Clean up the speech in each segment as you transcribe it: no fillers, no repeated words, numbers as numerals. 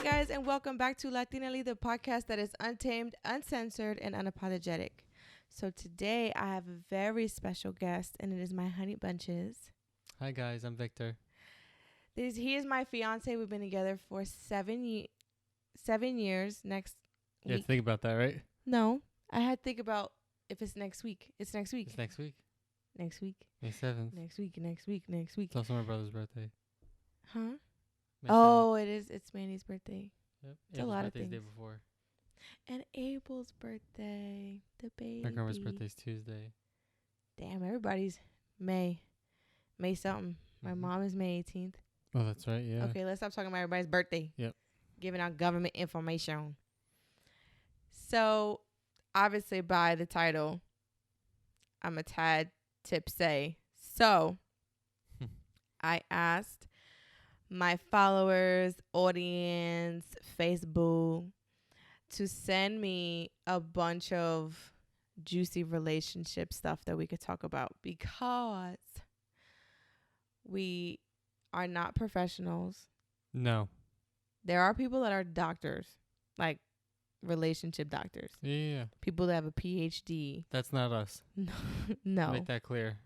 guys, and welcome back to Latinaly, the podcast that is untamed, uncensored, and unapologetic. So today I have a very special guest, and it is my honey bunches. Hi guys, I'm Victor. He is my fiance. We've been together for 7 years. Next You have week. to think about that, right? No, I had to think about if it's next week. It's next week. It's next week. Next week. May 7th. Next week. Next week. Next week. It's also my brother's birthday. Huh? May Oh, it is. It's Manny's birthday. 7th. Yep. It's a lot of birthday's things. day before. And Abel's birthday. The baby. My grandma's birthday's Tuesday. Damn, everybody's May something. My mom is May 18th. Oh, that's right, yeah. Okay, let's stop talking about everybody's birthday. Yep. Giving out government information. So, obviously by the title, I'm a tad tipsy. So, I asked my followers, audience, Facebook, to send me a bunch of juicy relationship stuff that we could talk about because we are not professionals. No. There are people that are doctors, like relationship doctors. Yeah. People that have a PhD. That's not us. No. Make that clear.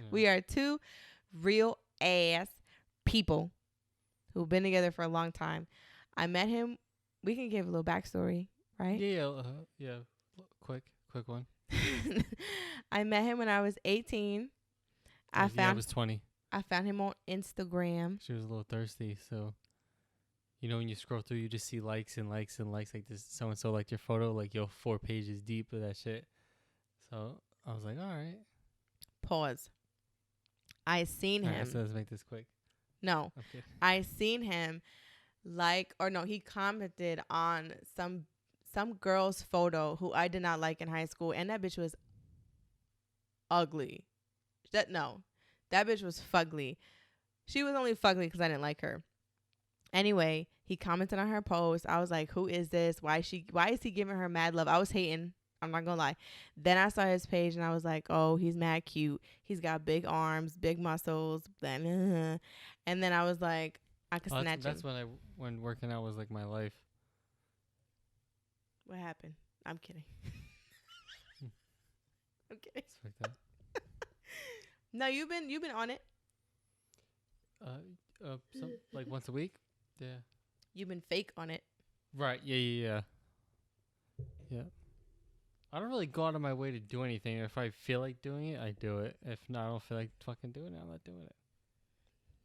We are two real ass people who've been together for a long time. I met him. We can give a little backstory, right? Yeah. Quick one. I met him when I was 18. I was 20. I found him on Instagram. She was a little thirsty, so when you scroll through, you just see likes and likes and likes, like this so and so liked your photo, like 4 pages deep of that shit. So I was like, all right. Pause. I seen him. All right, so let's make this quick. No. Okay. I seen him he commented on some girl's photo who I did not like in high school, and that bitch was ugly. That bitch was fugly. She was only fugly because I didn't like her. Anyway, he commented on her post. I was like, who is this? Why is he giving her mad love? I was hating. I'm not gonna lie. Then I saw his page and I was like, oh, he's mad cute. He's got big arms, big muscles. And then I was like, I could snatch him. That's when working out was like my life. What happened? I'm kidding. I'm kidding. It's like that. No, you've been on it. Like once a week. Yeah. You've been fake on it. Right. Yeah. I don't really go out of my way to do anything. If I feel like doing it, I do it. If not, I don't feel like fucking doing it, I'm not doing it.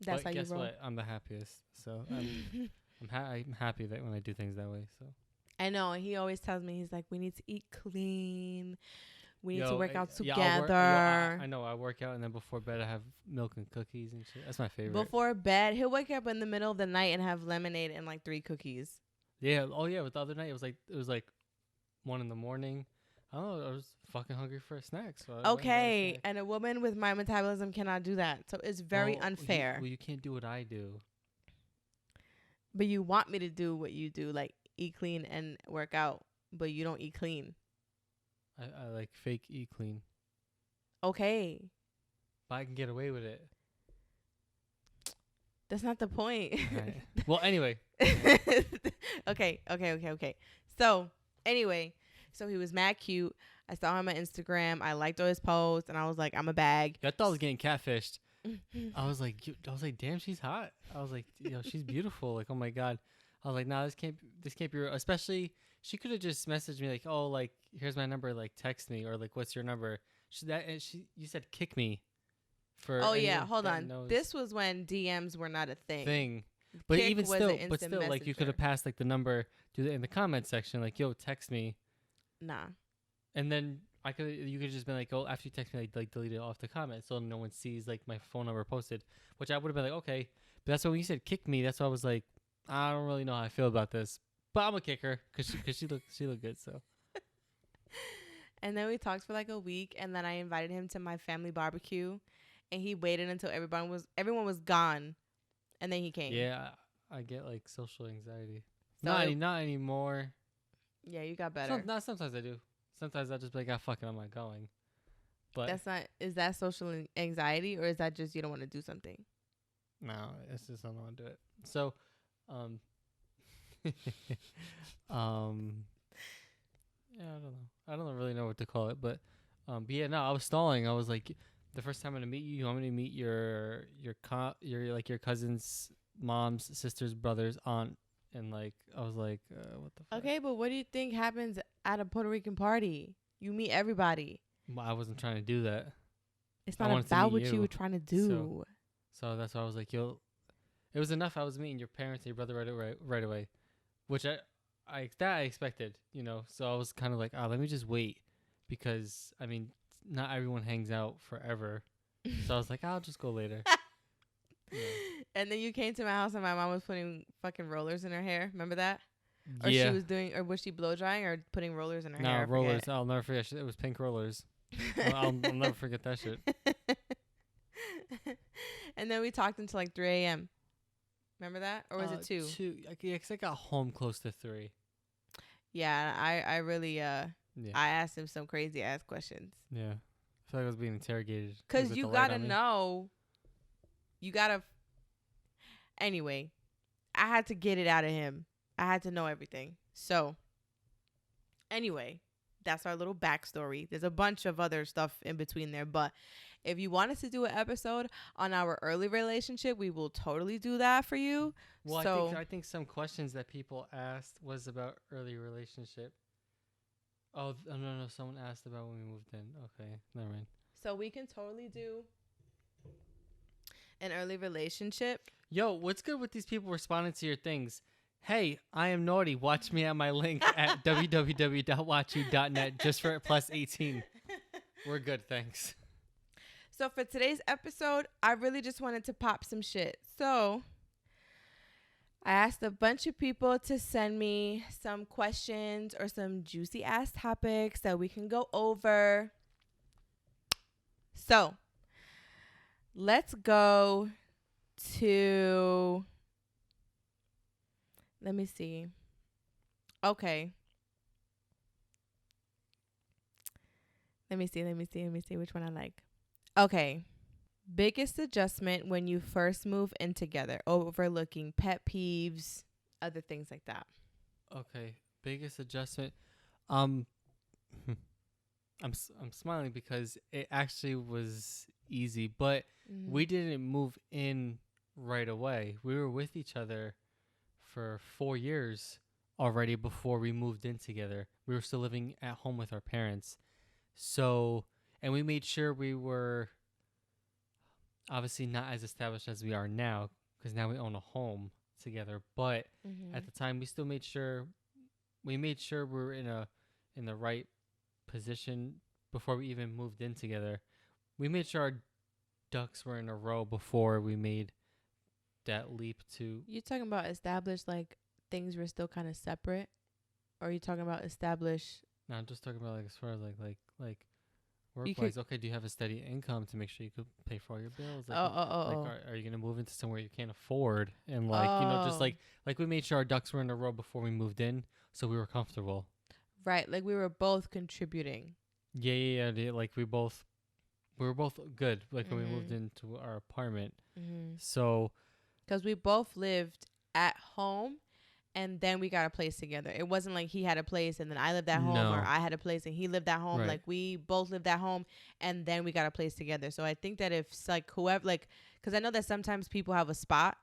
That's but how guess you roll. what? I'm the happiest. So I'm happy that when I do things that way. So I know. He always tells me, he's like, we need to eat clean. We need to work out together. I know. I work out, and then before bed, I have milk and cookies and shit. That's my favorite. Before bed, he'll wake up in the middle of the night and have lemonade and like 3 cookies. Yeah. Oh yeah. But the other night, it was like 1 a.m. I don't know. I was fucking hungry for a snack. So okay, and a woman with my metabolism cannot do that. So it's very unfair. You can't do what I do. But you want me to do what you do, like eat clean and work out, but you don't eat clean. I like fake eat clean. Okay. But I can get away with it. That's not the point. Right. Well, anyway. Okay. So, anyway, he was mad cute. I saw him on Instagram. I liked all his posts, and I was like, I'm a bag. I thought I was getting catfished. I was like, damn, she's hot. I was like, she's beautiful. Like, oh my God. I was like, nah, this can't be real. Especially, she could have just messaged me like, oh, like, here's my number. Like, text me, or like, what's your number? You said kick me. Oh yeah, hold on. This was when DMs were not a thing. But even still, like, you could have passed like the number in the comment section, like, yo, text me. Nah. And then you could just been like, oh, after you text me, like delete it off the comment so no one sees like my phone number posted, which I would have been like, okay. But that's when you said kick me. That's why I was like, I don't really know how I feel about this, but I'm gonna kick her because she looked good. So. And then we talked for like a week, and then I invited him to my family barbecue, and he waited until everyone was gone, and then he came. Yeah, I get like social anxiety. So not anymore. Yeah, you got better. Sometimes I do. Sometimes I just be like, fuck it, I'm not going. But is that social anxiety, or is that just you don't want to do something? No, it's just I don't want to do it. So Um, um, yeah, I don't know. I don't really know what to call it, but yeah, no, I was stalling. I was like, the first time I'm gonna meet you, you want me to meet your like your cousin's mom's sister's brother's aunt, and like I was like, what the fuck? Okay, but what do you think happens at a Puerto Rican party? You meet everybody. Well, I wasn't trying to do that. It's I not wanted to meet about what you were you, trying to so do. so that's why I was like, yo, it was enough. I was meeting your parents and your brother right away, which I expected, you know. So I was kind of like, oh, let me just wait, because I mean, not everyone hangs out forever. So I was like, I'll just go later. Yeah. And then you came to my house and my mom was putting fucking rollers in her hair. Remember that? Or she Yeah. was doing, or was she blow drying or putting rollers in her No, hair? I rollers. forget. I'll never forget. It was pink rollers. I'll never forget that shit. And then we talked until like 3 a.m. Remember that? Or was it 2? 2. Yeah, 'cause I got home close to 3. Yeah, I really, Yeah. I asked him some crazy ass questions. Yeah. I feel like I was being interrogated. Because you gotta know. You gotta. Anyway, I had to get it out of him. I had to know everything. So, anyway, that's our little backstory. There's a bunch of other stuff in between there, but if you want us to do an episode on our early relationship, we will totally do that for you. Well, So, I think some questions that people asked was about early relationship. Oh, no. Someone asked about when we moved in. Okay, never mind. so we can totally do an early relationship. Yo, what's good with these people responding to your things? Hey, I am naughty. Watch me at my link at www.watchu.net just for +18. We're good, thanks. So for today's episode, I really just wanted to pop some shit. So I asked a bunch of people to send me some questions or some juicy ass topics that we can go over. So let's go to, let me see. Okay. Let me see which one I like. Okay. Biggest adjustment when you first move in together, overlooking pet peeves, other things like that. Okay, biggest adjustment. I'm smiling because it actually was easy, but we didn't move in right away. We were with each other for 4 years already before we moved in together. We were still living at home with our parents. So, and we made sure we were obviously not as established as we are now, because now we own a home together. But at the time, we still made sure we were in the right position before we even moved in together. We made sure our ducks were in a row before we made that leap to. You talking about established, like things were still kind of separate, or are you talking about established? No, I'm just talking about like as far as like work-wise. Okay, do you have a steady income to make sure you could pay for all your bills? Like, are you gonna move into somewhere you can't afford? And just like we made sure our ducks were in a row before we moved in, so we were comfortable. Right, like we were both contributing. Yeah. Like we were both good. Like when we moved into our apartment, so because we both lived at home. And then we got a place together. It wasn't like he had a place and then I lived at home, or I had a place and he lived at home. Right. Like we both lived at home and then we got a place together. So I think that if like whoever, like, because I know that sometimes people have a spot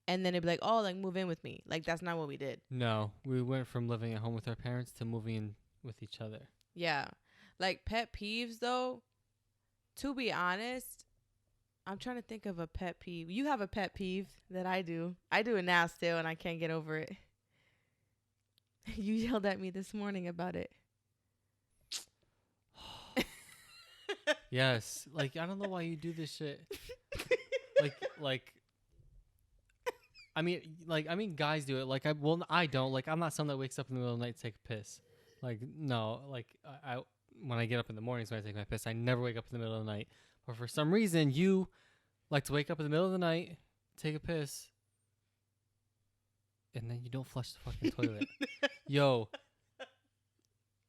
and then they'd be like, oh, like move in with me. Like that's not what we did. No, we went from living at home with our parents to moving in with each other. Yeah. Like pet peeves though, to be honest, I'm trying to think of a pet peeve. You have a pet peeve that I do. I do it now still and I can't get over it. You yelled at me this morning about it. Yes, like I don't know why you do this shit. like I mean guys do it. Like I don't. Like I'm not someone that wakes up in the middle of the night to take a piss. Like no, like I when I get up in the mornings when I take my piss, I never wake up in the middle of the night. But for some reason you like to wake up in the middle of the night, take a piss, and then you don't flush the fucking toilet. Yo,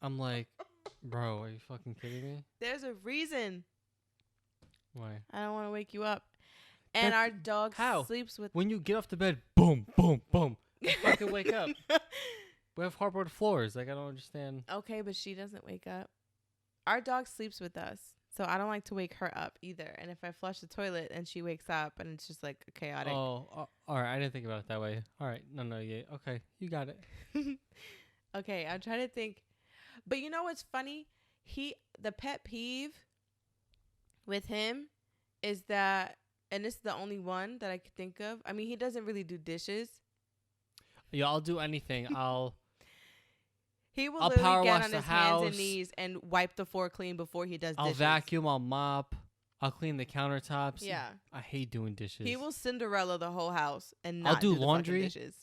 I'm like, bro, are you fucking kidding me? There's a reason. Why? I don't want to wake you up. And our dog how? sleeps with. When you get off the bed, boom, boom, boom. You fucking wake up. We have hardboard floors. Like, I don't understand. Okay, but she doesn't wake up. Our dog sleeps with us. So I don't like to wake her up either. And if I flush the toilet and she wakes up and it's just like chaotic. Oh, all right. I didn't think about it that way. All right. No, yeah. Okay. You got it. Okay, I'm trying to think. But you know what's funny? The pet peeve with him is that, and this is the only one that I could think of. I mean, he doesn't really do dishes. Yeah, I'll do anything. He will I'll literally power get wash on the his hands and house. knees and wipe the floor clean before he does I'll dishes. vacuum. I'll mop. I'll clean the countertops. Yeah. I hate doing dishes. He will Cinderella the whole house and not I'll do the laundry. fucking dishes.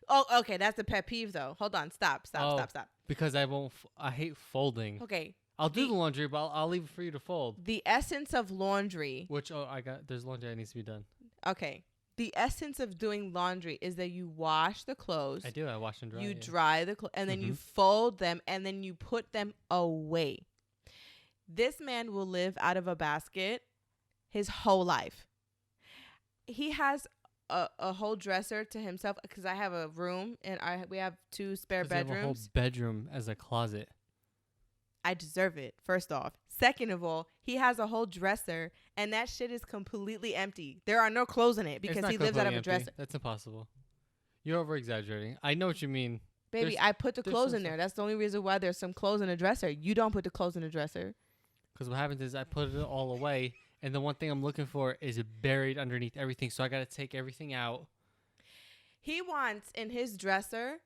Oh, okay. That's the pet peeve, though. Hold on. Stop. Because I won't. I hate folding. Okay. I'll do the laundry, but I'll leave it for you to fold. The essence of laundry. There's laundry that needs to be done. Okay. The essence of doing laundry is that you wash the clothes. I do. I wash and dry. You dry the clothes, and then you fold them, and then you put them away. This man will live out of a basket his whole life. He has a whole dresser to himself because I have a room and we have 2 spare bedrooms. You have a whole bedroom as a closet. I deserve it, first off. Second of all, he has a whole dresser and that shit is completely empty. There are no clothes in it because he lives out of a dresser. That's impossible. You're over exaggerating. I know what you mean. Baby, I put the clothes in there. That's the only reason why there's some clothes in a dresser. You don't put the clothes in a dresser. Because what happens is I put it all away, and the one thing I'm looking for is buried underneath everything, so I got to take everything out. He wants in his dresser,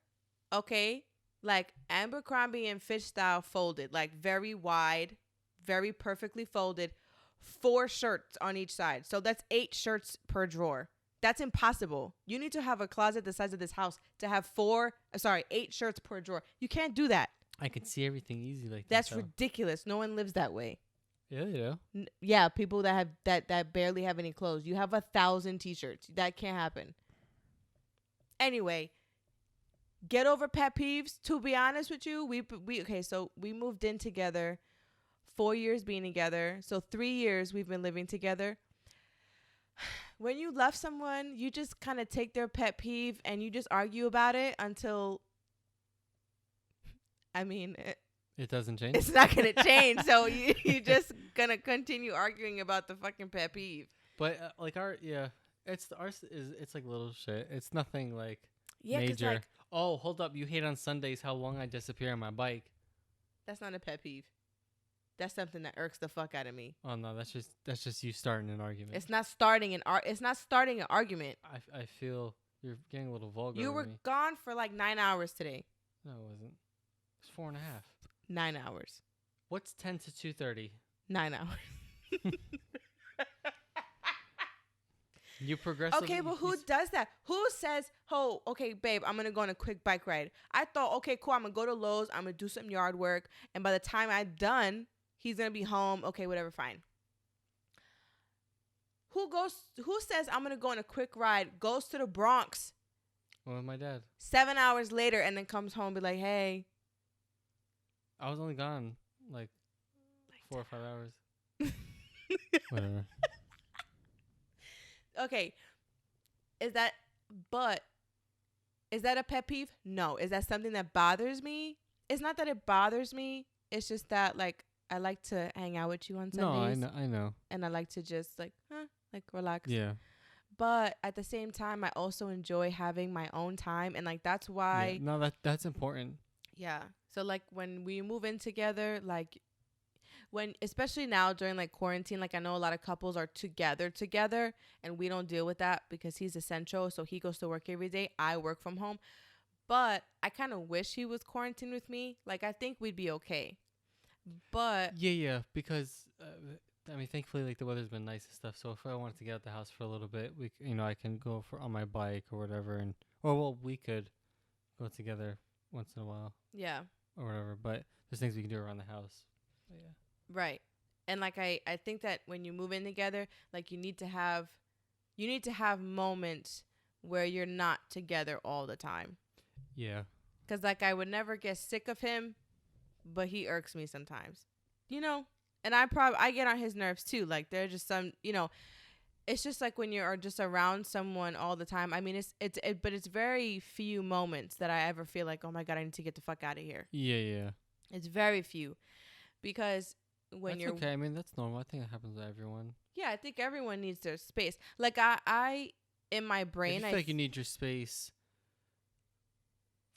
okay, like Abercrombie and Fitch style folded, like very wide, very perfectly folded, 4 shirts on each side. So that's 8 shirts per drawer. That's impossible. You need to have a closet the size of this house to have 8 shirts per drawer. You can't do that. I can see everything easy like that. That's ridiculous. No one lives that way. Yeah, you know. Yeah, people that have that barely have any clothes. You have 1,000 t-shirts. That can't happen. Anyway, get over pet peeves. To be honest with you, so we moved in together, 4 years being together. So 3 years we've been living together. When you love someone, you just kind of take their pet peeve and you just argue about it until, I mean, it doesn't change. It's not going to change. So you just going to continue arguing about the fucking pet peeve. But it's like little shit. It's nothing like major. Like, oh, hold up. You hate on Sundays how long I disappear on my bike. That's not a pet peeve. That's something that irks the fuck out of me. Oh no, that's just you starting an argument. It's not starting an argument. I feel you're getting a little vulgar. You were gone for like 9 hours today. No, it wasn't. It's 4.5. 9 hours. What's 10 to 2:30? 9 hours. You progressively. Okay, but who does that? Who says, "Oh, okay, babe, I'm gonna go on a quick bike ride"? I thought, okay, cool, I'm gonna go to Lowe's, I'm gonna do some yard work, and by the time I'm done, he's gonna be home. Okay, whatever, fine. Who says I'm gonna go on a quick ride, goes to the Bronx? Well, my dad. 7 hours later, and then comes home and be like, "Hey." I was only gone like 4 or 5 hours. Whatever. Okay. Is that a pet peeve? No. Is that something that bothers me? It's not that it bothers me. It's just that, like, I like to hang out with you on Sundays. No, I know. And I like to just, relax. Yeah. But at the same time, I also enjoy having my own time. And, like, that's why. Yeah. No, that's important. Yeah. So, like, when we move in together, like, especially now during like quarantine, like I know a lot of couples are together and we don't deal with that because he's essential. So he goes to work every day. I work from home, but I kind of wish he was quarantined with me. Like, I think we'd be okay, but yeah. Because I mean, thankfully, like the weather's been nice and stuff. So if I wanted to get out the house for a little bit, I can go on my bike or whatever. We could go together once in a while. Yeah. Or whatever. But there's things we can do around the house. But yeah. Right. And like I think that when you move in together, like you need to have moments where you're not together all the time. Yeah. Cuz like I would never get sick of him, but he irks me sometimes. And I get on his nerves too. Like there's just some, it's just like when you're just around someone all the time. I mean, but it's very few moments that I ever feel like, oh my God, I need to get the fuck out of here. Yeah, yeah. It's very few, because when That's you're okay. I mean, that's normal. I think it happens to everyone. yeah, I think everyone needs their space. Like I in my If brain, you feel like you need your space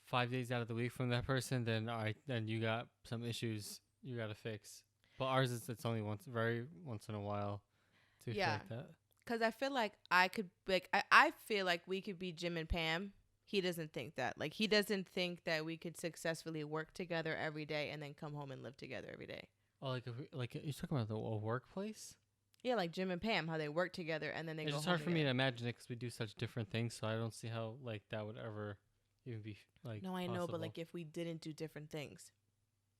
5 days out of the week from that person, then then you got some issues you gotta fix. But ours is it's only once in a while to feel yeah, like that. because I feel like I feel like we could be Jim and Pam. He doesn't think that. Like he doesn't think that we could successfully work together every day and then come home and live together every day. Oh, like you're talking about a workplace? Yeah, like Jim and Pam, how they work together and then they It's go just home hard for me to together. imagine it because we do such different things. So I don't see how like that would ever even be like. No, I know, but possible. like if we didn't do different things,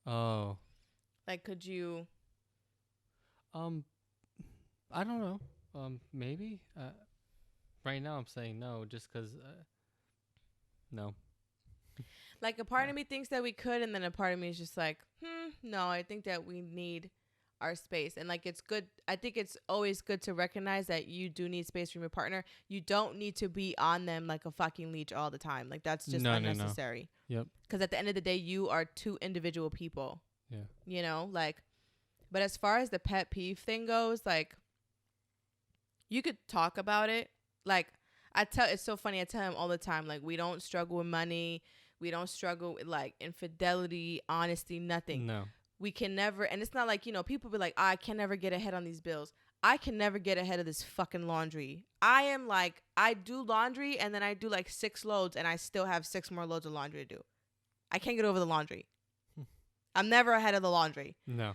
Oh. like could you? I don't know. Maybe. Right now I'm saying no, just because. No. Like a part of me thinks that we could, and then a part of me is just like, no, I think that we need our space. And like it's good. I think it's always good to recognize that you do need space from your partner. You don't need to be on them like a fucking leech all the time. Like that's just unnecessary. No. Yep. Because at the end of the day, you are two individual people. Yeah. You know, like, but as far as the pet peeve thing goes, like, you could talk about it. Like, it's so funny. I tell him all the time, like, we don't struggle with money. We don't struggle with like infidelity, honesty, nothing. No. We can never, and it's not like, people be like, I can never get ahead on these bills. I can never get ahead of this fucking laundry. I am like, I do laundry and then I do like 6 loads and I still have 6 more loads of laundry to do. I can't get over the laundry. I'm never ahead of the laundry. No.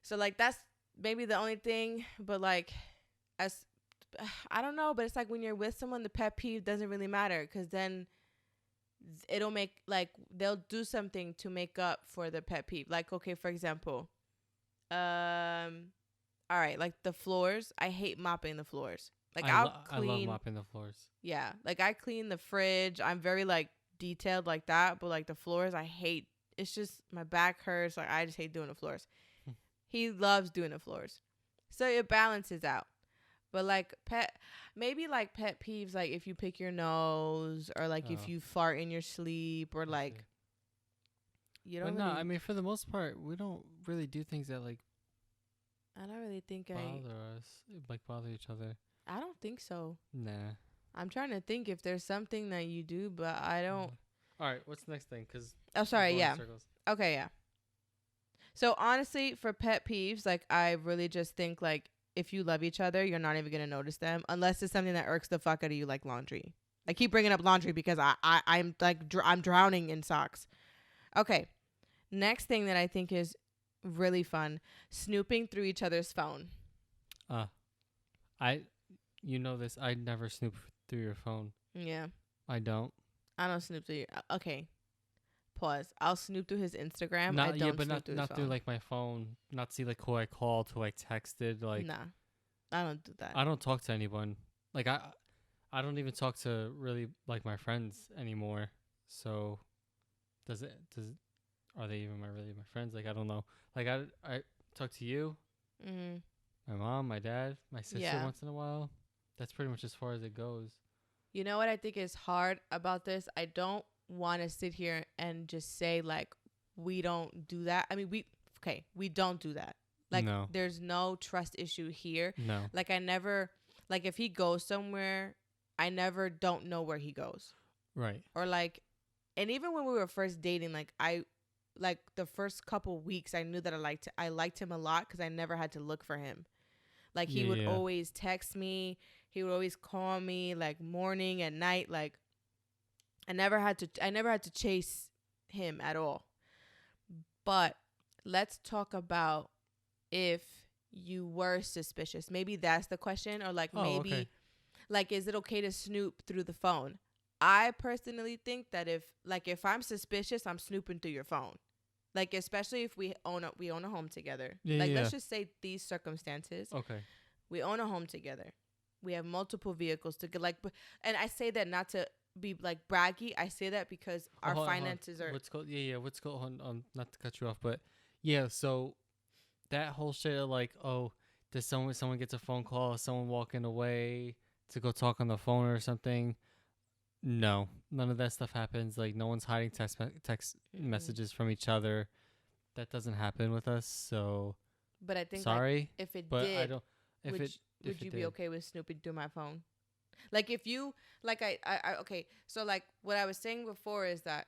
So like, that's maybe the only thing, but like, I don't know, but it's like when you're with someone, the pet peeve doesn't really matter because then it'll make like they'll do something to make up for the pet peeve. Like, okay, for example, all right, like the floors. I hate mopping the floors. Like I clean. love mopping the floors. Yeah, like I clean the fridge. I'm very like detailed like that, but like the floors, I hate. It's just my back hurts. Like I just hate doing the floors. He loves doing the floors, so it balances out. But like maybe like pet peeves, like if you pick your nose or like if you fart in your sleep or like, you don't. But no, I mean for the most part, we don't really do things that like. I don't really think bother us, like bother each other. I don't think so. Nah. I'm trying to think if there's something that you do, but I don't. All right, what's the next thing? Oh, sorry. Yeah. Okay. Yeah. So honestly, for pet peeves, like I really just think like, if you love each other, you're not even going to notice them unless it's something that irks the fuck out of you, like laundry. I keep bringing up laundry because I'm like, I'm drowning in socks. Okay. Next thing that I think is really fun, snooping through each other's phone. You know this, I never snoop through your phone. Yeah. I don't snoop through your, okay. Pause. I'll snoop through his Instagram. Not, I don't but snoop not through like my phone. Not see like who I called, who I texted. Like, nah, I don't do that. I don't talk to anyone. Like I don't even talk to really like my friends anymore. So, are they even really my friends? Like I don't know. Like I talk to you, my mom, my dad, my sister once in a while. That's pretty much as far as it goes. You know what I think is hard about this? I don't want to sit here and just say like we don't do that. I mean we don't do that. Like no. There's no trust issue here. No. Like I never, like if he goes somewhere, I never don't know where he goes. Right. Or like, and even when we were first dating, like like the first couple weeks I knew that I liked him a lot because I never had to look for him. Like he would always text me. He would always call me like morning and night. Like I never had to chase him at all. But let's talk about if you were suspicious. Maybe that's the question. Or like like, is it okay to snoop through the phone? I personally think that if I'm suspicious, I'm snooping through your phone. Like, especially if we own a home together. Let's just say these circumstances. Okay. We own a home together. We have multiple vehicles to get and I say that not to be like braggy. I say that because our finances are. What's called? Yeah. What's called? Not to cut you off, but yeah. So that whole shit of like, oh, Does someone gets a phone call, someone walking away to go talk on the phone or something? No, none of that stuff happens. Like no one's hiding text Mm-mm. messages from each other. That doesn't happen with us. So But I think like sorry, if it but I did, don't. If would it y- if would it you be did, okay with snooping through my phone? Like if you like I okay, so like what I was saying before is that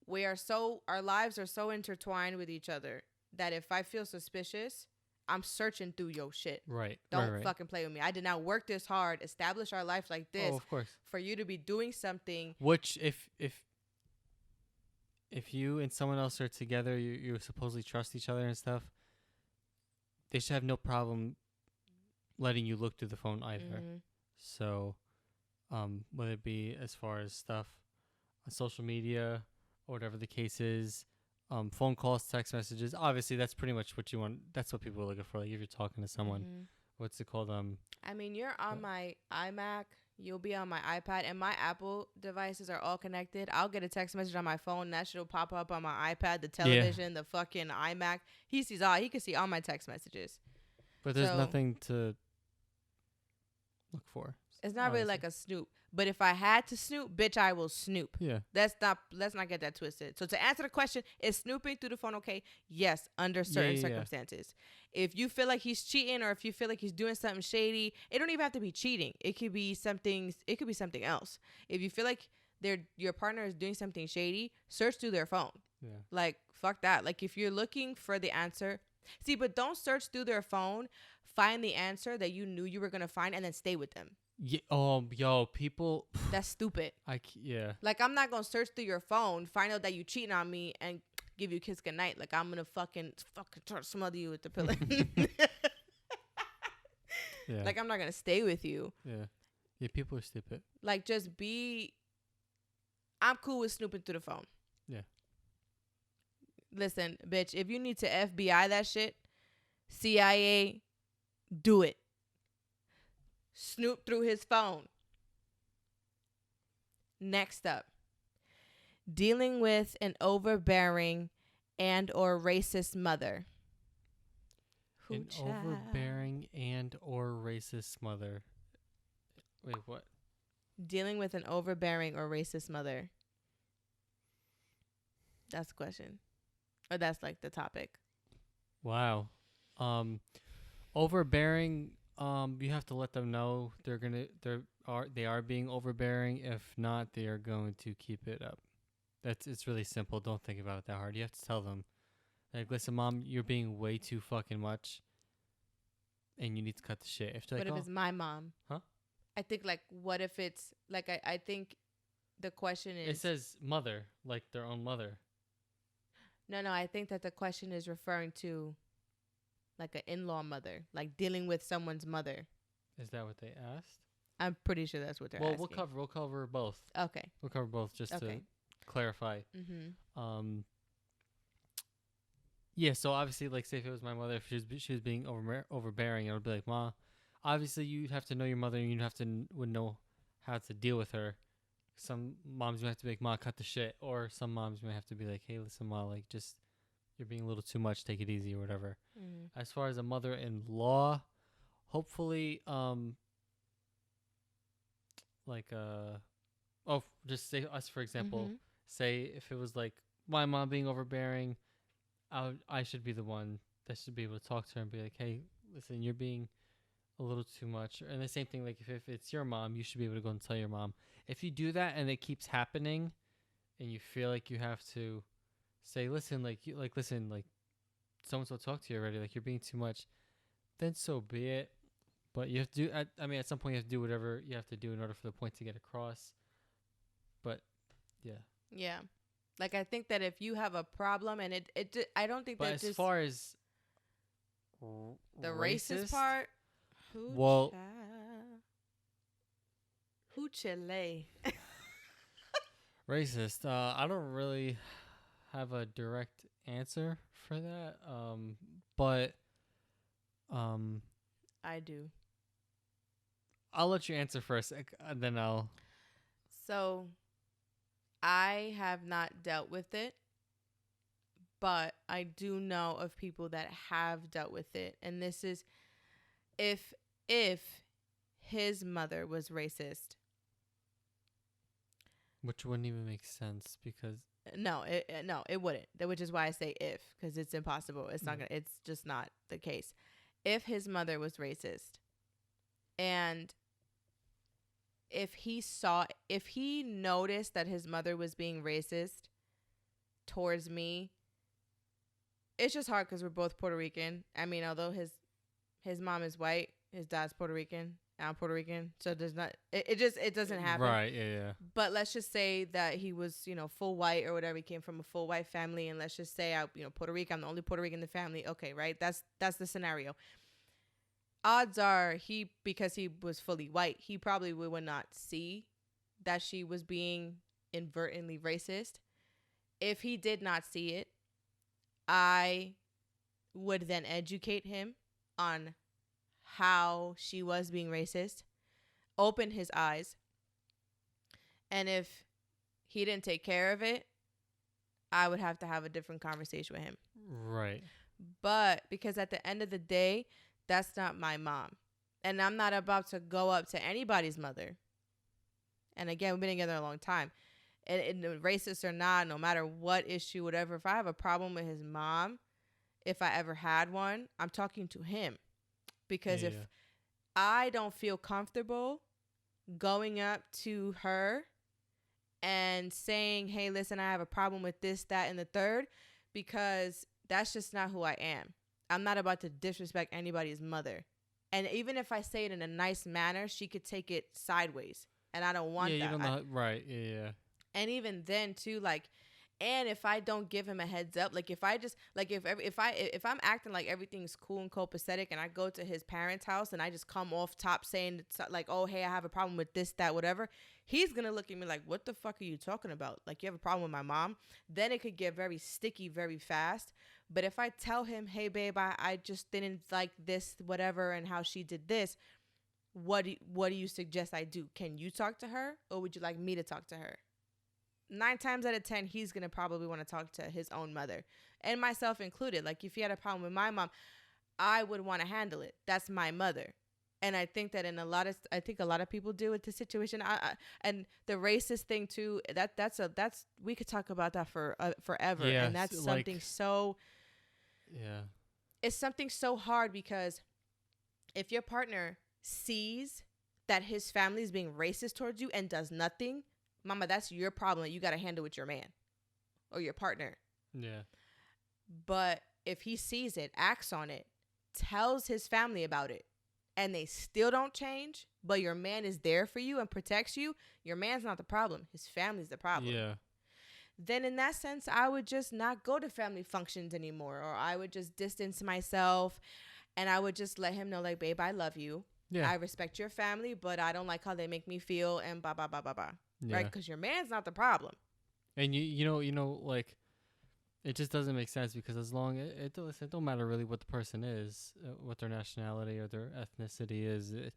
our lives are so intertwined with each other that if I feel suspicious, I'm searching through your shit. right, Don't right. fucking play with me. I did not work this hard, establish our life like Oh, this of course. for you to be doing something. Which if you and someone else are together, you supposedly trust each other and stuff. They should have no problem letting you look through the phone either. Mm-hmm. So, whether it be as far as stuff on social media or whatever the case is, phone calls, text messages. Obviously, that's pretty much what you want. That's what people are looking for. Like if you're talking to someone, Mm-hmm. what's it called? I mean, you're on my iMac. You'll be on my iPad, and my Apple devices are all connected. I'll get a text message on my phone. And that shit will pop up on my iPad, the television, the fucking iMac. He sees all. He can see all my text messages. But there's So- nothing to look for. It's not really honestly. like a snoop. But if I had to snoop, bitch, I will snoop. Yeah. Let's not get that twisted. So to answer the question, is snooping through the phone okay? Yes, under certain yeah. circumstances. If you feel like he's cheating or if you feel like he's doing something shady, it don't even have to be cheating. It could be something else. If you feel like your partner is doing something shady, search through their phone. Yeah. Like fuck that. Like if you're looking for the answer, see, but don't search through their phone, find the answer that you knew you were going to find and then stay with them. Yeah. Yo, people. That's stupid. Yeah. Like, I'm not going to search through your phone, find out that you cheating on me, and give you a kiss goodnight. Like, I'm going to fucking try to smother you with the pillow. Yeah. Like, I'm not going to stay with you. Yeah. Yeah, people are stupid. Like, I'm cool with snooping through the phone. Yeah. Listen, bitch, if you need to FBI that shit, CIA, do it. Snoop through his phone. Next up, dealing with an overbearing and or racist mother. An overbearing and or racist mother. Wait, what? Dealing with an overbearing or racist mother. That's the question. Or that's like the topic. Wow. Overbearing, you have to let them know they are being overbearing. If not, they are going to keep it up. It's really simple. Don't think about it that hard. You have to tell them, like, listen, mom, you're being way too fucking much, and you need to cut the shit. What if it's my mom? Huh? I think like, what if it's like, I think the question is. It says mother, like their own mother. No, I think that the question is referring to like an in-law mother, like dealing with someone's mother. Is that what they asked? I'm pretty sure that's what they're asking. We'll cover both. Okay. We'll cover both just to clarify. Mm-hmm. Yeah, so obviously, like, say if it was my mother, if she was being overbearing, I would be like, Ma, obviously you have to know your mother, and you have to would know how to deal with her. Some moms might have to be like, Ma, cut the shit, or some moms might have to be like, hey, listen, Ma, like, just you're being a little too much, take it easy, or whatever. Mm-hmm. As far as a mother-in-law, hopefully, just say us for example. Mm-hmm. Say if it was like my mom being overbearing, I should be the one that should be able to talk to her and be like, hey, listen, you're being a little too much. And the same thing, like if it's your mom, you should be able to go and tell your mom. If you do that and it keeps happening, and you feel like you have to say, listen, listen, like so-and-so talked to you already, like you're being too much, then so be it. But you have to do, at some point you have to do whatever you have to do in order for the point to get across. But yeah. Yeah. Like, I think that if you have a problem and I don't think but that as just far as the racist part. Well, Chile. Racist. I don't really have a direct answer for that. But I do. I'll let you answer first, and then I'll. So, I have not dealt with it, but I do know of people that have dealt with it, and this is if if his mother was racist. Which wouldn't even make sense because No, it wouldn't. Which is why I say if, because it's impossible. It's not Yeah. gonna. It's just not the case. If his mother was racist, and if he noticed that his mother was being racist towards me, it's just hard because we're both Puerto Rican. I mean, although his mom is white, his dad's Puerto Rican. I'm Puerto Rican, so there's not. It doesn't happen. Right. Yeah. But let's just say that he was, full white or whatever. He came from a full white family, and let's just say Puerto Rican. I'm the only Puerto Rican in the family. Okay, right? That's the scenario. Odds are because he was fully white, he probably would not see that she was being inadvertently racist. If he did not see it, I would then educate him on how she was being racist, open his eyes, and if he didn't take care of it, I would have to have a different conversation with him. Right. But because at the end of the day, that's not my mom. And I'm not about to go up to anybody's mother. And again, we've been together a long time. And racist or not, no matter what issue, whatever, if I have a problem with his mom, if I ever had one, I'm talking to him. Because if I don't feel comfortable going up to her and saying, hey, listen, I have a problem with this, that, and the third, because that's just not who I am. I'm not about to disrespect anybody's mother. And even if I say it in a nice manner, she could take it sideways. And I don't want that. Yeah, you don't know. Right. Yeah. And even then, too, and if I don't give him a heads up, if I just if I'm acting like everything's cool and copacetic, and I go to his parents' house and I just come off top saying oh, hey, I have a problem with this, that, whatever, he's gonna look at me like, what the fuck are you talking about? Like, you have a problem with my mom? Then it could get very sticky very fast. But if I tell him, hey, babe, I just didn't like this, whatever, and how she did this, what do you suggest I do? Can you talk to her, or would you like me to talk to her? 9 times out of 10, he's going to probably want to talk to his own mother, and myself included. Like, if he had a problem with my mom, I would want to handle it. That's my mother. And I think that I think a lot of people do with the situation. And the racist thing too, that's we could talk about that for forever. Yeah, and that's something Yeah. It's something so hard, because if your partner sees that his family is being racist towards you and does nothing, mama, that's your problem that you got to handle with your man or your partner. Yeah. But if he sees it, acts on it, tells his family about it, and they still don't change, but your man is there for you and protects you, your man's not the problem. His family's the problem. Yeah. Then in that sense, I would just not go to family functions anymore, or I would just distance myself, and I would just let him know, like, babe, I love you. Yeah. I respect your family, but I don't like how they make me feel, and blah, blah, blah, blah, blah. Yeah. Right? Because your man's not the problem. And you know, like, it just doesn't make sense, because as long it don't matter really what the person is, what their nationality or their ethnicity is. It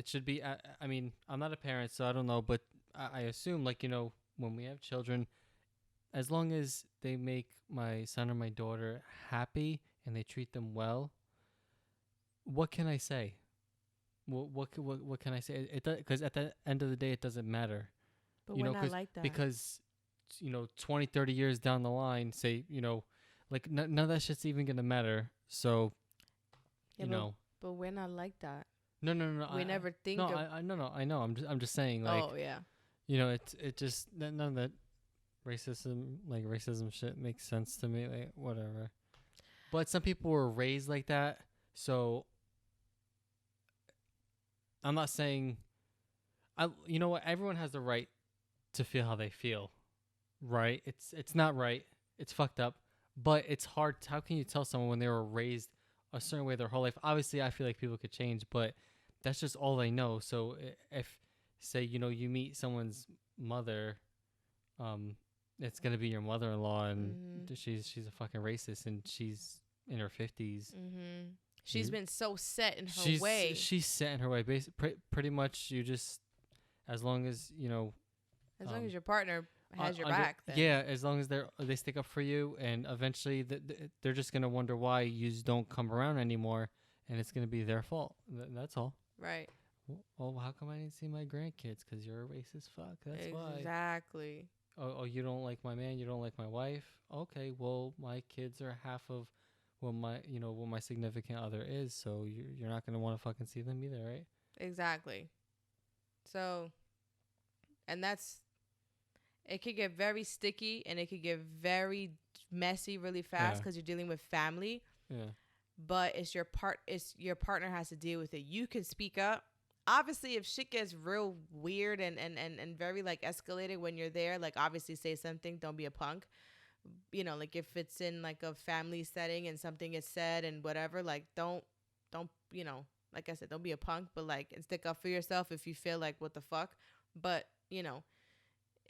should be. I mean, I'm not a parent, so I don't know, but I assume, like, when we have children, as long as they make my son or my daughter happy and they treat them well, what can I say? What can I say? Because at the end of the day, it doesn't matter. But we're not like that. Because 20, 30 years down the line, say, like, none of that shit's even gonna matter. So, but we're not like that. No. We never think. No, I know. I'm just saying, like. Oh yeah. It just none of that racism shit makes sense to me. Like, whatever. But some people were raised like that, so I'm not saying. You know what? Everyone has the right to feel how they feel, right? It's not right. It's fucked up, but it's hard. How can you tell someone when they were raised a certain way their whole life? Obviously, I feel like people could change, but that's just all they know. So if, say, you meet someone's mother, it's gonna be your mother-in-law, and she's a fucking racist, and she's in her 50s. Mm-hmm. She's been so set in her way. She's set in her way. Pretty much, you just, as long as as long as your partner has your back. Then. Yeah, as long as they stick up for you, and eventually they're just gonna wonder why you don't come around anymore, and it's gonna be their fault. That's all. Right. Oh, how come I didn't see my grandkids? Because you're a racist fuck. That's why. Exactly. Oh, you don't like my man. You don't like my wife. Okay, well, my kids are half of what my significant other is. So you're not gonna want to fucking see them either, right? Exactly. So, and it could get very sticky and it could get very messy really fast because you're dealing with family. Yeah. But it's your partner has to deal with it. You can speak up. Obviously, if shit gets real weird and very like escalated when you're there, like obviously say something. Don't be a punk. Like if it's in like a family setting and something is said and whatever, like don't like I said, don't be a punk, but like and stick up for yourself if you feel like what the fuck. But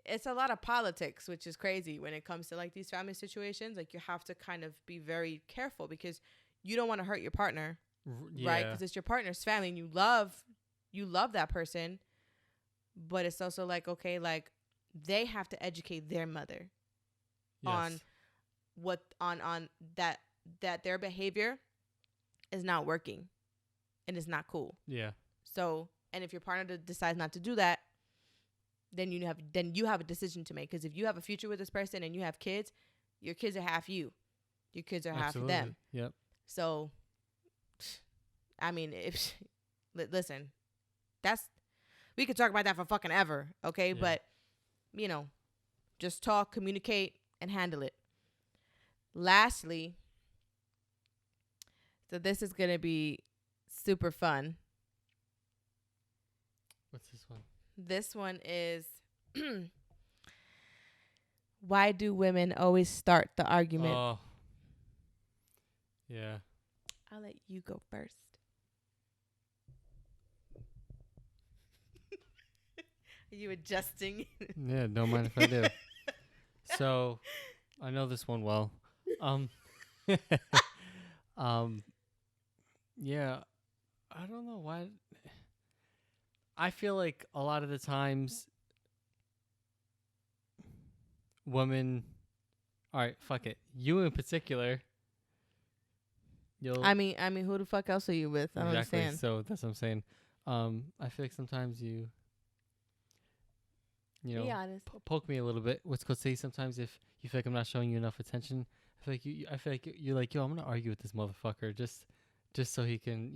it's a lot of politics, which is crazy when it comes to like these family situations. Like you have to kind of be very careful because you don't want to hurt your partner, right? Because it's your partner's family and you love that person, but it's also like, okay, like they have to educate their mother on that their behavior is not working and it's not cool. Yeah. So, and if your partner decides not to do that, then you have a decision to make. Because if you have a future with this person and you have kids, your kids are half you. Your kids are half them. Yep. So, I mean, listen, we could talk about that for fucking ever, okay? Yeah. But, just talk, communicate, and handle it. Lastly, so this is going to be super fun. What's this one? This one is, why do women always start the argument? Oh. Yeah. I'll let you go first. Are you adjusting? Yeah, don't mind if I do. So, I know this one well. Yeah, I don't know why. I feel like a lot of the times, women. All right, fuck it. You in particular. I mean, who the fuck else are you with? I don't understand. So that's what I'm saying. I feel like sometimes you be honest. Poke me a little bit. What's called say sometimes if you feel like I'm not showing you enough attention. I feel like you're like, yo, I'm gonna argue with this motherfucker just so he can,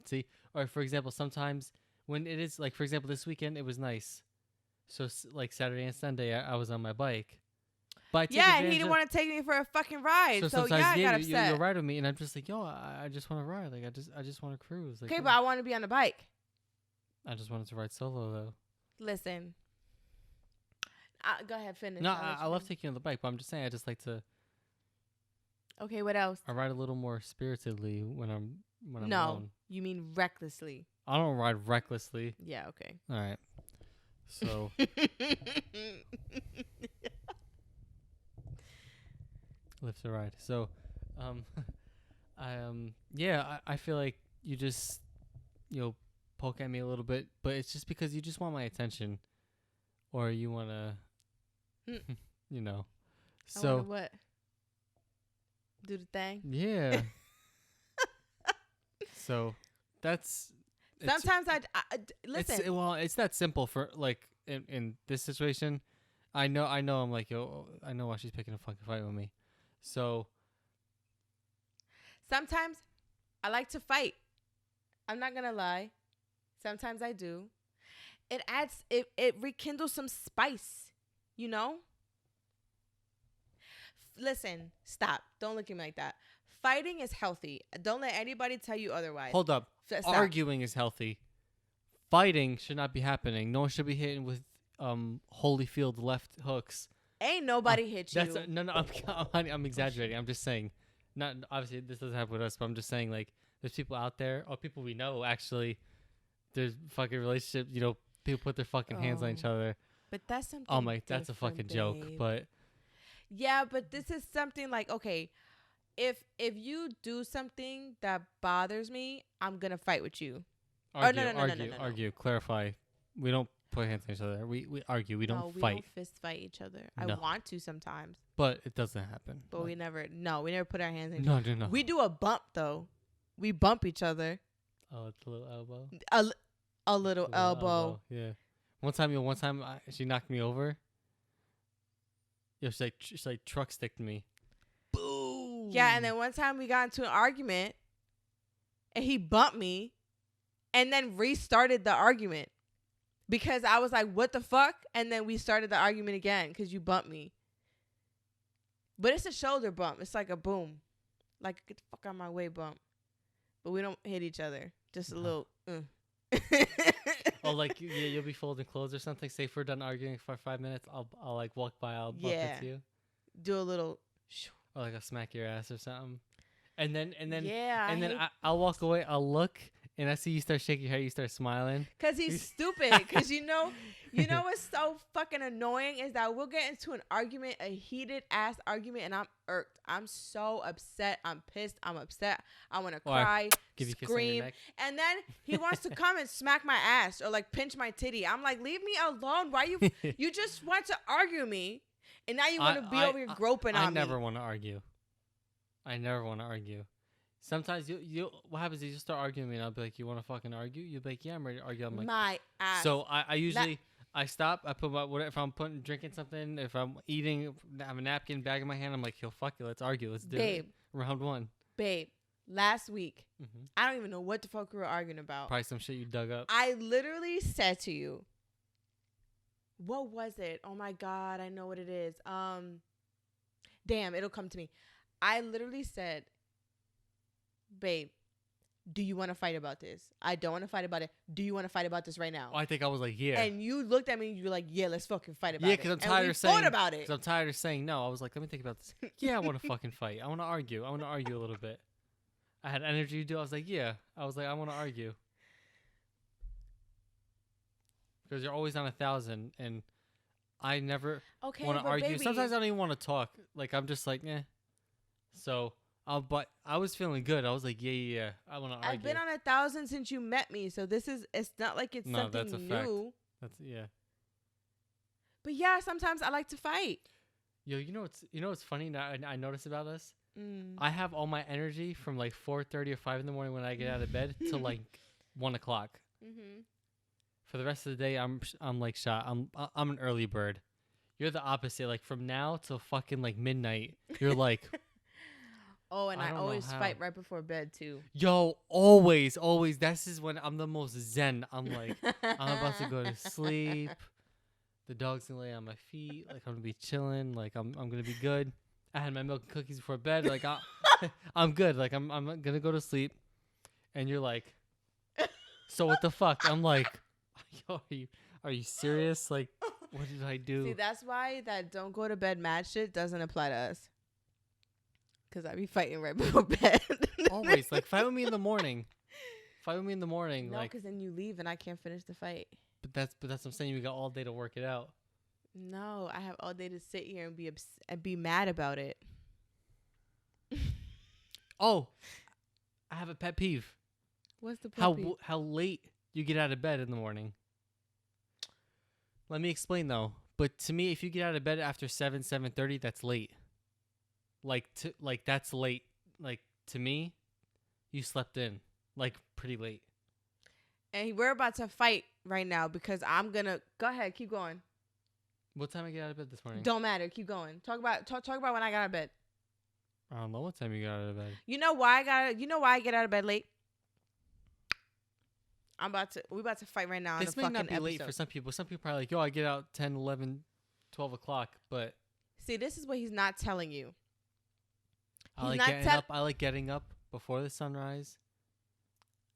see. Or for example, sometimes when it is like, for example, this weekend it was nice. So like Saturday and Sunday, I was on my bike. But and he didn't want to take me for a fucking ride. So yeah, I got upset. You'll ride with me, and I'm just like, yo, I just want to ride. Like I just want to cruise. Like, okay, but I want to be on the bike. I just wanted to ride solo though. Listen. Go ahead, finish. No, I love taking you on the bike, but I'm just saying I just like to. Okay, what else? I ride a little more spiritedly when I'm alone. No, you mean recklessly. I don't ride recklessly. Yeah, okay. All right. So. Live to ride. So, I feel like you just, poke at me a little bit, but it's just because you just want my attention, or you want to, So what? Do the thing. Yeah. So, that's. Sometimes I listen. It's that simple for like in this situation. I know. I'm like, yo, I know why she's picking a fucking fight with me. So sometimes I like to fight. I'm not gonna lie. Sometimes I do. It adds it rekindles some spice, Listen, stop. Don't look at me like that. Fighting is healthy. Don't let anybody tell you otherwise. Hold up. Stop. Arguing is healthy. Fighting should not be happening. No one should be hitting with Holyfield left hooks. Ain't nobody hit you. No. I'm exaggerating. I'm just saying. Not obviously this doesn't happen with us, but I'm just saying like there's people out there or people we know actually. There's fucking relationships. People put their fucking hands on each other. But that's something. Oh my, that's a fucking joke. But yeah, but this is something like okay, if you do something that bothers me, I'm gonna fight with you. Argue. Clarify. We don't put hands on each other. We argue. We don't fight. We don't fist fight each other. No. I want to sometimes. But it doesn't happen. But we never put our hands in. No. We do a bump though. we bump each other. Oh, it's a little elbow. A little elbow. Yeah. One time, she knocked me over. Yo, she like truck sticked me. Boom. Yeah, and then one time we got into an argument, and he bumped me, and then restarted the argument because I was like, "What the fuck?" And then we started the argument again because you bumped me. But it's a shoulder bump. It's like a boom, like get the fuck out of my way bump. But we don't hit each other. Just a little. Oh, like you'll be folding clothes or something. Say if we're done arguing for 5 minutes, I'll like walk by. I'll bump into you. Do a little. Or like I'll smack your ass or something. And then I'll walk away. I'll look and I see you start shaking your head. You start smiling. Cause he's stupid. Cause you know what's so fucking annoying is that we'll get into an argument, a heated ass argument, and I'm irked. I'm so upset. I'm pissed. I'm upset. I want to cry, scream, and then he wants to come and smack my ass or like pinch my titty. I'm like, leave me alone. Why you just want to argue me, and now you want to be over here groping on me. I never want to argue. Sometimes you what happens is you start arguing with me and I'll be like, you want to fucking argue? You'll be like, yeah, I'm ready to argue. I'm like, my ass. So I usually I stop. I put my whatever. If I'm drinking something, if I'm eating, I have a napkin bag in my hand. I'm like, yo, fuck it, let's argue. Let's do it. Round one. Babe, last week, I don't even know what the fuck we were arguing about. Probably some shit you dug up. I literally said to you, what was it? Oh my God, I know what it is. Damn, it'll come to me. I literally said, babe, do you want to fight about this? I don't want to fight about it. Do you want to fight about this right now? Oh, I think I was like, yeah. And you looked at me and you were like, yeah, let's fucking fight about it. Yeah, because I'm tired of saying. About it. Because I'm tired of saying no. I was like, let me think about this. Yeah, I want to fucking fight. I want to argue. I want to argue a little bit. I had energy to do. I was like, yeah. I was like, I want to argue. Because you're always on 1,000, and I never want to argue. Baby. Sometimes I don't even want to talk. Like I'm just like, eh. So. But I was feeling good. I was like, yeah. I want to argue. I've been on 1,000 since you met me, so it's not like it's something that's a new. Fact. That's yeah. But yeah, sometimes I like to fight. Yo, you know what's funny now? I noticed about this. I have all my energy from like 4:30 or 5 in the morning when I get out of bed to like 1 o'clock. For the rest of the day, I'm like shot. I'm an early bird. You're the opposite. Like from now till fucking like midnight, you're like. Oh, and I always fight right before bed, too. Yo, always. This is when I'm the most zen. I'm like, I'm about to go to sleep. The dog's going to lay on my feet. Like, I'm going to be chilling. Like, I'm going to be good. I had my milk and cookies before bed. Like, I'm good. Like, I'm going to go to sleep. And you're like, so what the fuck? I'm like, yo, are you serious? Like, what did I do? See, that's why that don't go to bed mad shit doesn't apply to us. Because I be fighting right before bed. Always. Like, fight with me in the morning. No, like, because then you leave and I can't finish the fight. But that's what I'm saying. You got all day to work it out. No, I have all day to sit here and be mad about it. Oh, I have a pet peeve. What's the pet peeve? How late you get out of bed in the morning. Let me explain, though. But to me, if you get out of bed after 7:30, that's late. Like that's late. Like to me, you slept in like pretty late. And we're about to fight right now because I'm gonna go ahead, keep going. What time I get out of bed this morning? Don't matter, keep going. Talk about when I got out of bed. I don't know what time you got out of bed. You know why I get out of bed late? We're about to fight right now. This may not be late for some people. Some people probably like, yo, I get out 10, 11, 12 o'clock, but see, this is what he's not telling you. I like getting up before the sunrise,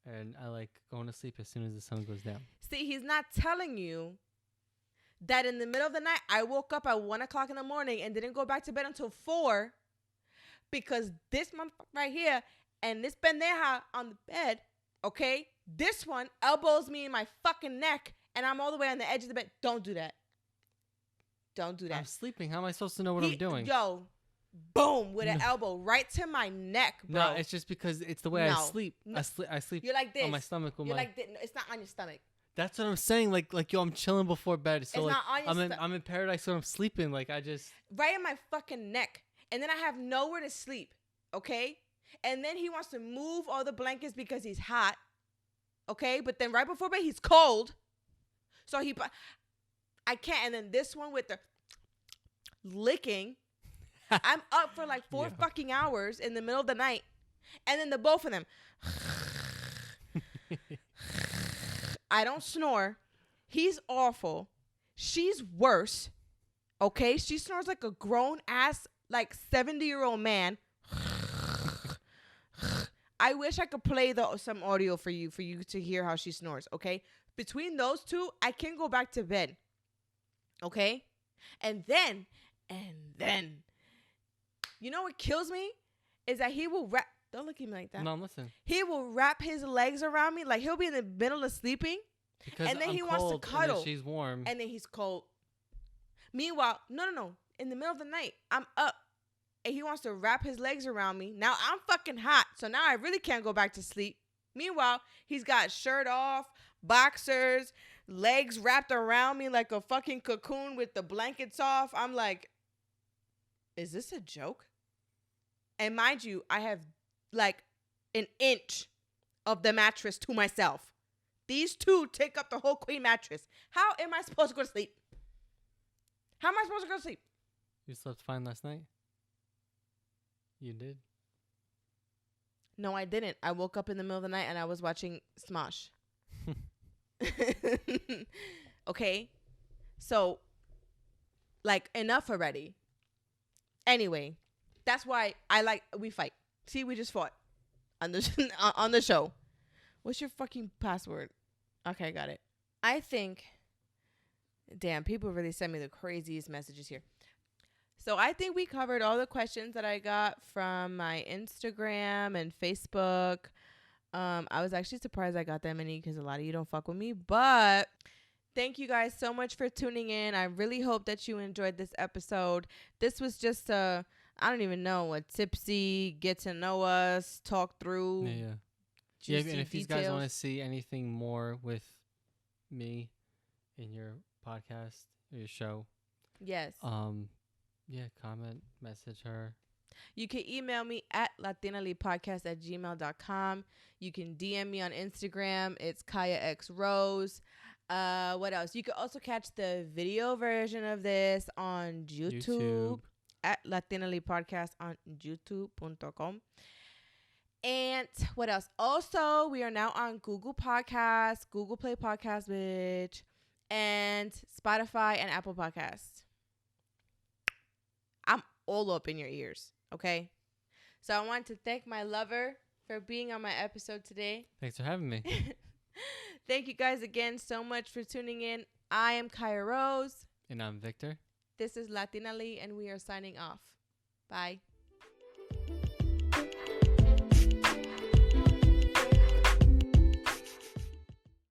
and I like going to sleep as soon as the sun goes down. See, he's not telling you that in the middle of the night, I woke up at 1 o'clock in the morning and didn't go back to bed until 4 because this month right here and this pendeja on the bed, okay, this one elbows me in my fucking neck and I'm all the way on the edge of the bed. Don't do that. Don't do that. I'm sleeping. How am I supposed to know what I'm doing? Yo. Boom with an elbow right to my neck, bro. No, it's just because it's the way I sleep. No. I sleep. You're like this on my stomach. You're like this. It's not on your stomach. That's what I'm saying. Like yo, I'm chilling before bed. So it's like, not on your I'm in paradise, so I'm sleeping. Like I just right in my fucking neck, and then I have nowhere to sleep. Okay, And then he wants to move all the blankets because he's hot. Okay? But then right before bed, he's cold. So I can't. And then this one with the licking. I'm up for like 4 fucking hours in the middle of the night. And then the both of them. I don't snore. He's awful. She's worse. Okay? She snores like a grown ass, like 70-year-old man. I wish I could play some audio for you to hear how she snores, okay? Between those two, I can go back to bed. Okay? And then, you know what kills me? Is that he will wrap, don't look at me like that. No, listen. He will wrap his legs around me, like he'll be in the middle of sleeping. Because and then I'm he cold, wants to cuddle. And then she's warm. And then he's cold. Meanwhile, no. In the middle of the night, I'm up. And he wants to wrap his legs around me. Now I'm fucking hot. So now I really can't go back to sleep. Meanwhile, he's got shirt off, boxers, legs wrapped around me like a fucking cocoon with the blankets off. I'm like, is this a joke? And mind you, I have like an inch of the mattress to myself. These two take up the whole queen mattress. How am I supposed to go to sleep? How am I supposed to go to sleep? You slept fine last night? You did? No, I didn't. I woke up in the middle of the night and I was watching Smosh. Okay? So, like, enough already. Anyway, that's why we fight. See, we just fought on the show. What's your fucking password? Okay, I got it. I think, damn, people really send me the craziest messages here. So I think we covered all the questions that I got from my Instagram and Facebook. I was actually surprised I got that many because a lot of you don't fuck with me. But thank you guys so much for tuning in. I really hope that you enjoyed this episode. This was just I don't even know, a tipsy, get to know us, talk through. Yeah, and if you guys want to see anything more with me in your podcast or your show. Yes. Yeah, comment, message her. You can email me at latinalypodcast@gmail.com. You can DM me on Instagram. It's Kiah Rose. What else? You can also catch the video version of this on YouTube. At Latinaly Podcast on youtube.com. And what else? Also, we are now on Google Podcasts, Google Play Podcast, bitch, and Spotify and Apple Podcasts. I'm all up in your ears, okay? So I want to thank my lover for being on my episode today. Thanks for having me. Thank you guys again so much for tuning in. I am Kiah Rose. And I'm Victor. This is Latinaly, and we are signing off. Bye.